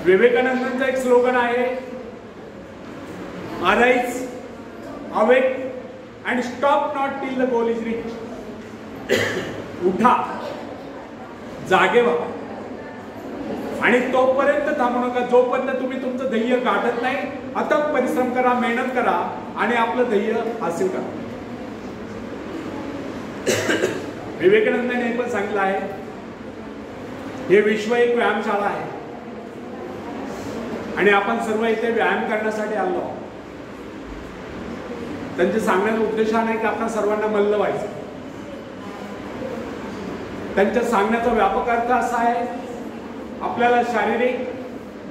विवेकानंदांचं एक स्लोगन आहे, arise, awake and stop not till the goal is reach. उठा, जागे व्हा आणि तोपर्यंत थांबू नका जोपर्यंत तुम्ही तुमचं ध्येय गाठत नाही. अथक परिश्रम करा, मेहनत करा आणि आपलं ध्येय हासिल करा. विवेकानंदांनी हे पण सांगितलं आहे, हे विश्व एक व्यायामशाळा आहे आणि आपण सर्व इथे व्यायाम करण्यासाठी आलो. त्यांचे सांगण्याचा उद्देश हा नाही की आपण सर्वांना मल्ल व्हायचं. त्यांच्या सांगण्याचा व्यापक अर्थ असा आहे, आपल्याला शारीरिक,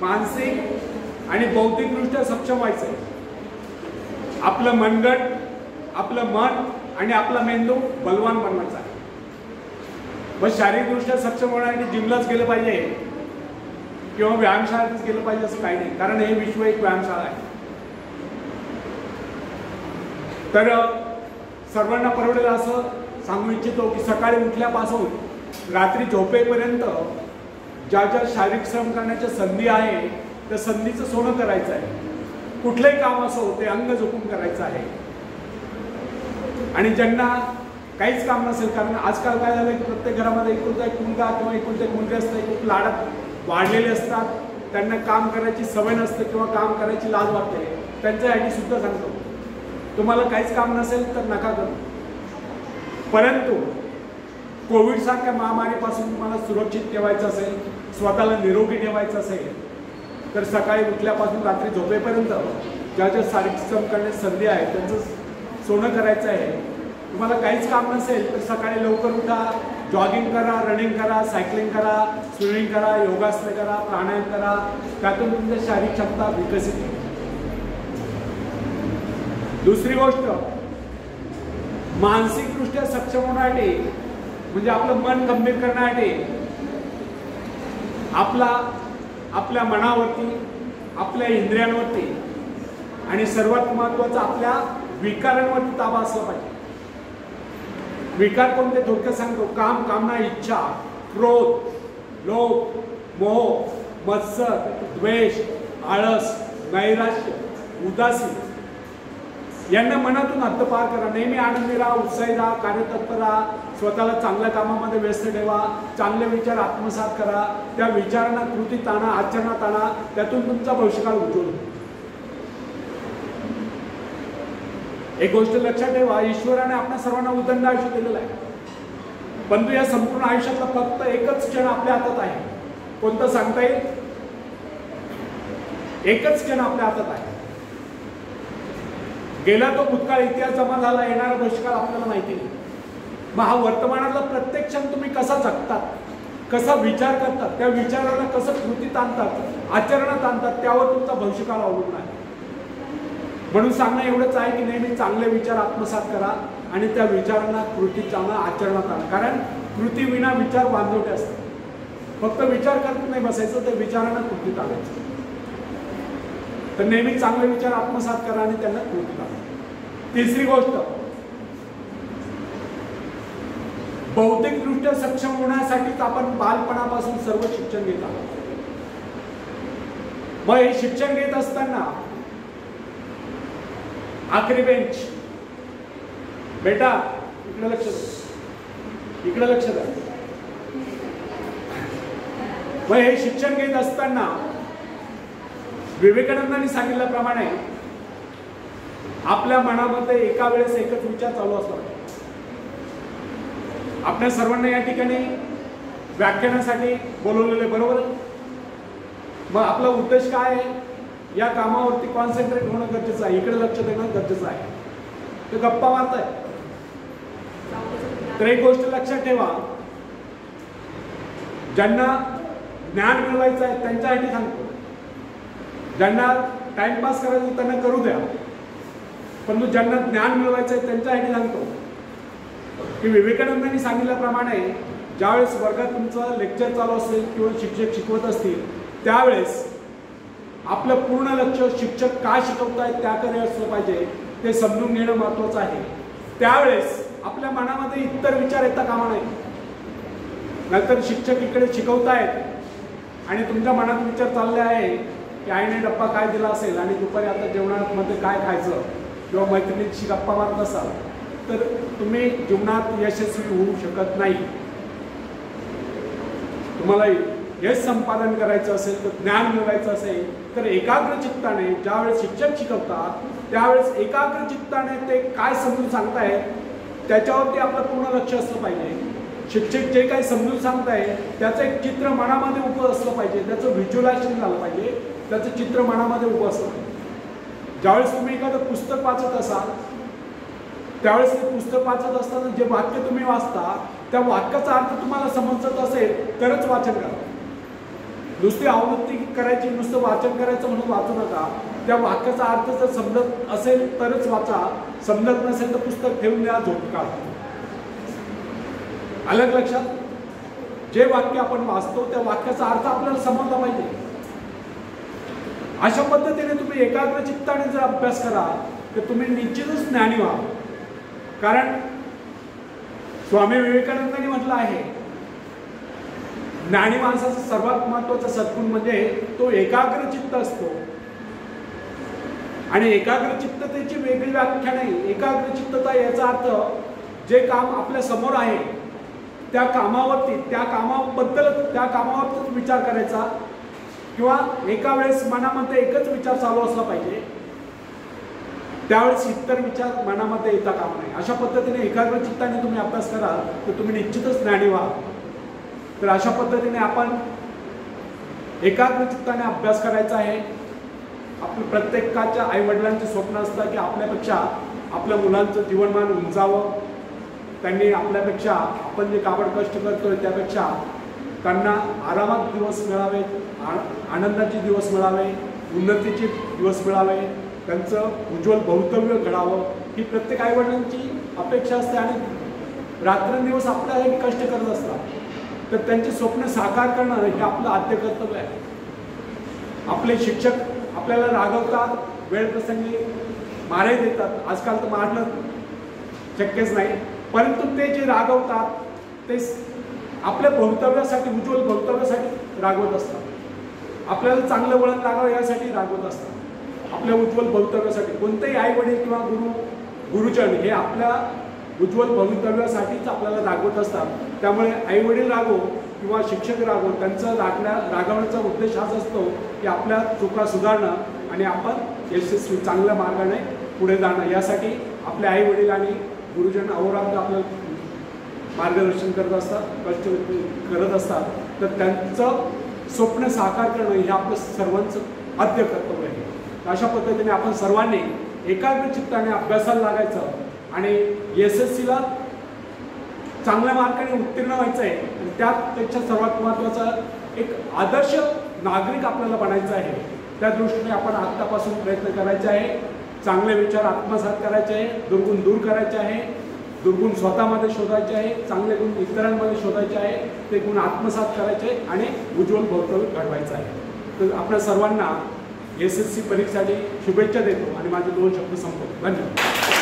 मानसिक आणि बौद्धिकदृष्ट्या सक्षम व्हायचं आहे. आपलं मनगट, आपलं मन आणि आपला मेंदू बलवान बनवायचा आहे. मग शारीरिकदृष्ट्या सक्षम होण्यासाठी जिमलाच गेलं पाहिजे किंवा व्यायामशाळेतच गेलं पाहिजे असं काही नाही, कारण हे विश्व एक व्यायामशाळा आहे. तर सर्वांना परवडेल असं सांगू इच्छितो की सकाळी उठल्यापासून रात्री झोपेपर्यंत ज्या ज्या शारीरिक श्रम करण्याच्या संधी आहे त्या संधीचं सोनं करायचं आहे. कुठलंही काम असो ते अंग झोपून करायचं आहे. आणि ज्यांना काहीच काम नसेल, कारण आजकाल काय झालं की प्रत्येक घरामध्ये एकुलता एक मुलगा किंवा एकुलता एक मुलगी असते, खूप लाडात वाढलेले असतात, त्यांना काम करायची सवय नसते किंवा काम करायची लाज वाटते. त्यांच्यासाठी सुद्धा सांगतो, तुम्हाला काहीच काम नसेल तर नका करू. परंतु कोविड सारख्या महामारीपासून तुम्हाला सुरक्षित ठेवायचं असेल, स्वतःला निरोगी ठेवायचं असेल तर सकाळी उठल्यापासून रात्री झोपेपर्यंत ज्या ज्या शारीरिक श्रम करण्याची संधी आहे त्यांचं सोनं करायचं आहे. तुम्हाला काहीच काम नसेल तर सकाळी लवकर उठा, जॉगिंग करा, रनिंग करा, सायकलिंग करा, स्विमिंग करा, योगासन करा, प्राणायाम करा. त्यातून तुमच्या शारीरिक क्षमता विकसित होईल. दुसरी गोष्ट, मानसिकदृष्ट्या सक्षम होण्यासाठी म्हणजे आपलं मन गंभीर करण्यासाठी आपल्या मनावरती, आपल्या इंद्रियांवरती आणि सर्वात महत्त्वाचं आपल्या विकारांवरती ताबा असला पाहिजे. विकार कोणते थोडक्यात सांगतो, काम, कामना, इच्छा, क्रोध, लोभ, मोह, मत्सर, द्वेष, आळस, नैराश्य, उदासी यांना मनातून हद्दपार करा. नेहमी आनंदी राहा, उत्साही राहा, कार्यतत्पर राहा, स्वतःला चांगल्या कामामध्ये व्यस्त ठेवा, चांगले विचार आत्मसात करा, त्या विचारांना कृतीत आणा, आचरणात आणा, त्यातून तुमचा भविष्यकाळ उज्ज्वल होईल. एक गोष्ट लक्षात ठेवा, ईश्वराने आपल्या सर्वांना उदंड आयुष्य दिलेलं आहे, परंतु या संपूर्ण आयुष्यातला फक्त एकच क्षण आपल्या हातात आहे. कोणतं सांगता येईल? एकच क्षण आपल्या हातात आहे. गेला तो भूतकाळ इतिहास जमा झाला, येणारा भविष्यकाळ आपल्याला माहिती नाही. मग हा वर्तमानातला प्रत्येक क्षण तुम्ही कसा जगतात, कसा विचार करतात, त्या विचाराला कसं कृतीत आणतात, आचरणात आणतात, त्यावर तुमचा भविष्यकाळ अवलंबून आहे. म्हणून सांगणं एवढंच आहे की नेहमी चांगले विचार आत्मसात करा आणि त्या विचारांना कृतीत आणा, आचरणात आणा. कारण कृती विना विचार वांजोटे असतात. फक्त विचार करत नाही बसायचं, त्या विचारांना कृतीत आणायचं. तर नेहमी चांगले विचार आत्मसात करा आणि त्यांना कृतीत आणा. तिसरी गोष्ट, बौद्धिकदृष्ट्या सक्षम होण्यासाठीच आपण बालपणापासून सर्व शिक्षण घेत आहोत. मग हे शिक्षण घेत असताना आखरी बेंच, बेटा इकडे लक्ष द्या, इकडे लक्ष द्या. मग हे शिक्षण घेत असताना विवेकानंदांनी सांगितल्याप्रमाणे आपल्या मनामध्ये एका वेळेस एकच विचार चालू असला पाहिजे. आपल्या सर्वांना या ठिकाणी व्याख्यानासाठी बोलवलेले, बरोबर? मग आपला उद्देश काय आहे? या कामावरती कॉन्सन्ट्रेट होणं गरजेचं आहे, इकडे लक्ष देणं गरजेचं आहे. ते गप्पा मारताय तर एक गोष्ट लक्षात ठेवा, ज्यांना ज्ञान मिळवायचं आहे त्यांच्यासाठी सांगतो, ज्यांना टाइमपास करायचं त्यांना करू द्या, परंतु ज्यांना ज्ञान मिळवायचं आहे त्यांच्यासाठी सांगतो की विवेकानंदांनी सांगितल्याप्रमाणे ज्यावेळेस वर्गात तुमचं लेक्चर चालू असेल किंवा शिक्षक शिकवत असतील त्यावेळेस आपलं पूर्ण लक्ष शिक्षक काय शिकवतायत त्याकडे असलं पाहिजे, ते समजून घेणं महत्त्वाचं आहे. त्यावेळेस आपल्या मनामध्ये इतर विचार येता कामा नाही. नंतर शिक्षक इकडे शिकवतायत आणि तुमच्या मनात विचार चालले आहे की आईने डब्बा काय दिला असेल आणि दुपारी आता जेवणामध्ये काय खायचं किंवा मैत्रिणीशी गप्पा मारत असाल तर तुम्ही जीवनात यशस्वी होऊ शकत नाही. तुम्हाला यश संपादन करायचं असेल तर ज्ञान मिळवायचं असेल तर एकाग्र चित्ताने ज्यावेळेस शिक्षक शिकवतात त्यावेळेस एकाग्र चित्ताने ते काय समजून सांगतायत त्याच्यावरती आपलं पूर्ण लक्ष असलं पाहिजे. शिक्षक जे काही समजून सांगताय त्याचं एक चित्र मनामध्ये उभं असलं पाहिजे, त्याचं व्हिज्युअलायझेशन झालं पाहिजे, त्याचं चित्र मनामध्ये उभं असलं पाहिजे. ज्यावेळेस तुम्ही एखादं पुस्तक वाचत असाल त्यावेळेस ते पुस्तक वाचत असताना जे वाक्य तुम्ही वाचता त्या वाक्याचा अर्थ तुम्हाला समजत असेल तरच वाचन करा. नुसती आवृत्ती करायची, नुसतं वाचन करायचं म्हणून वाचू नका. त्या वाक्याचा अर्थ जर समजत असेल तरच वाचा, समजत नसेल तर पुस्तक ठेवून द्या, झोप काढा. अलग लक्षात. जे वाक्य आपण वाचतो त्या वाक्याचा अर्थ आपल्याला समजला पाहिजे. अशा पद्धतीने तुम्ही एकाग्र चित्ताने जर अभ्यास करा तर तुम्ही निश्चितच ज्ञानी व्हा. कारण स्वामी विवेकानंदांनी म्हटलं आहे ज्ञानी माणसाचा सर्वात महत्वाचा सद्गुण म्हणजे तो एकाग्र चित्त असतो. आणि एकाग्र चित्ततेची वेगळी व्याख्या नाही. एकाग्र चित्तता याचा अर्थ जे काम आपल्या समोर आहे त्या कामावरती, त्या कामावरतीच विचार करायचा किंवा एका वेळेस मनामध्ये एकच विचार चालू असला पाहिजे, त्यावेळेस इतर विचार मनामध्ये येता कामा नये. अशा पद्धतीने एकाग्र चित्ताने तुम्ही अभ्यास कराल तर तुम्ही निश्चितच ज्ञानी व्हा. तर अशा पद्धतीने आपण एकाग्र चित्ताने अभ्यास करायचा आहे. आपल्या प्रत्येकाच्या आईवडिलांचे स्वप्न असतं की आपल्यापेक्षा आपल्या मुलांचं जीवनमान उंचावं, त्यांनी आपल्यापेक्षा आपण जे काबड कष्ट करतोय त्यापेक्षा त्यांना आरामात दिवस मिळावे, आनंदाचे दिवस मिळावे, उन्नतीचे दिवस मिळावे, त्यांचं उज्ज्वल भवितव्य घडावं ही प्रत्येक आईवडिलांची अपेक्षा असते. आणि रात्रंदिवस आपल्याला कष्ट करत असतात तर त्यांचे स्वप्न साकार करणं हे आपलं आद्य कर्तव्य आहे. आपले शिक्षक आपल्याला रागवतात, वेळ प्रसंगी मारही देतात. आजकाल तर मारणं शक्यच नाही, परंतु ते जे रागवतात ते आपल्या भवितव्यासाठी, उज्ज्वल भवितव्यासाठी रागवत असतात. आपल्याला चांगलं वळण लागावं यासाठी रागवत असतात, आपल्या उज्ज्वल भवितव्यासाठी. कोणतेही आई वडील किंवा गुरुजन हे आपल्या उज्ज्वल भवितव्यासाठीच आपल्याला रागवत असतात. त्यामुळे आई वडील रागो किंवा शिक्षक रागो त्यांचं रागवण्याचा उद्देश हाच असतो की आपल्या चुका सुधारणं आणि आपण यशस्वी चांगल्या मार्गाने पुढे जाणं. यासाठी आपले आई वडील आणि गुरुजन अहोरात्र आपल्याला मार्गदर्शन करत असतात, कष्ट करत असतात. तर त्यांचं स्वप्न साकार करणं हे आपलं सर्वांचं आद्य कर्तव्य आहे. अशा पद्धतीने आपण सर्वांनी एकाग्र चित्ताने अभ्यासाला लागायचं आणि SSCला चांगल्या मार्गाने उत्तीर्ण व्हायचं आहे. आणि त्यापेक्षा सर्वात महत्त्वाचा एक आदर्श नागरिक आपल्याला बनायचं आहे. त्या दृष्टीने आपण आत्तापासून प्रयत्न करायचे आहे. चांगले विचार आत्मसात करायचे आहे, दुर्गुण दूर करायचे आहे, दुर्गुण स्वतःमध्ये शोधायचे आहे, चांगले गुण इतरांमध्ये शोधायचे आहे, ते गुण आत्मसात करायचे आणि उज्ज्वल भवितव्य घडवायचं आहे. तर आपल्या सर्वांना SSC परीक्षेसाठी शुभेच्छा देतो आणि माझे 2 शब्द संपवतो. धन्यवाद.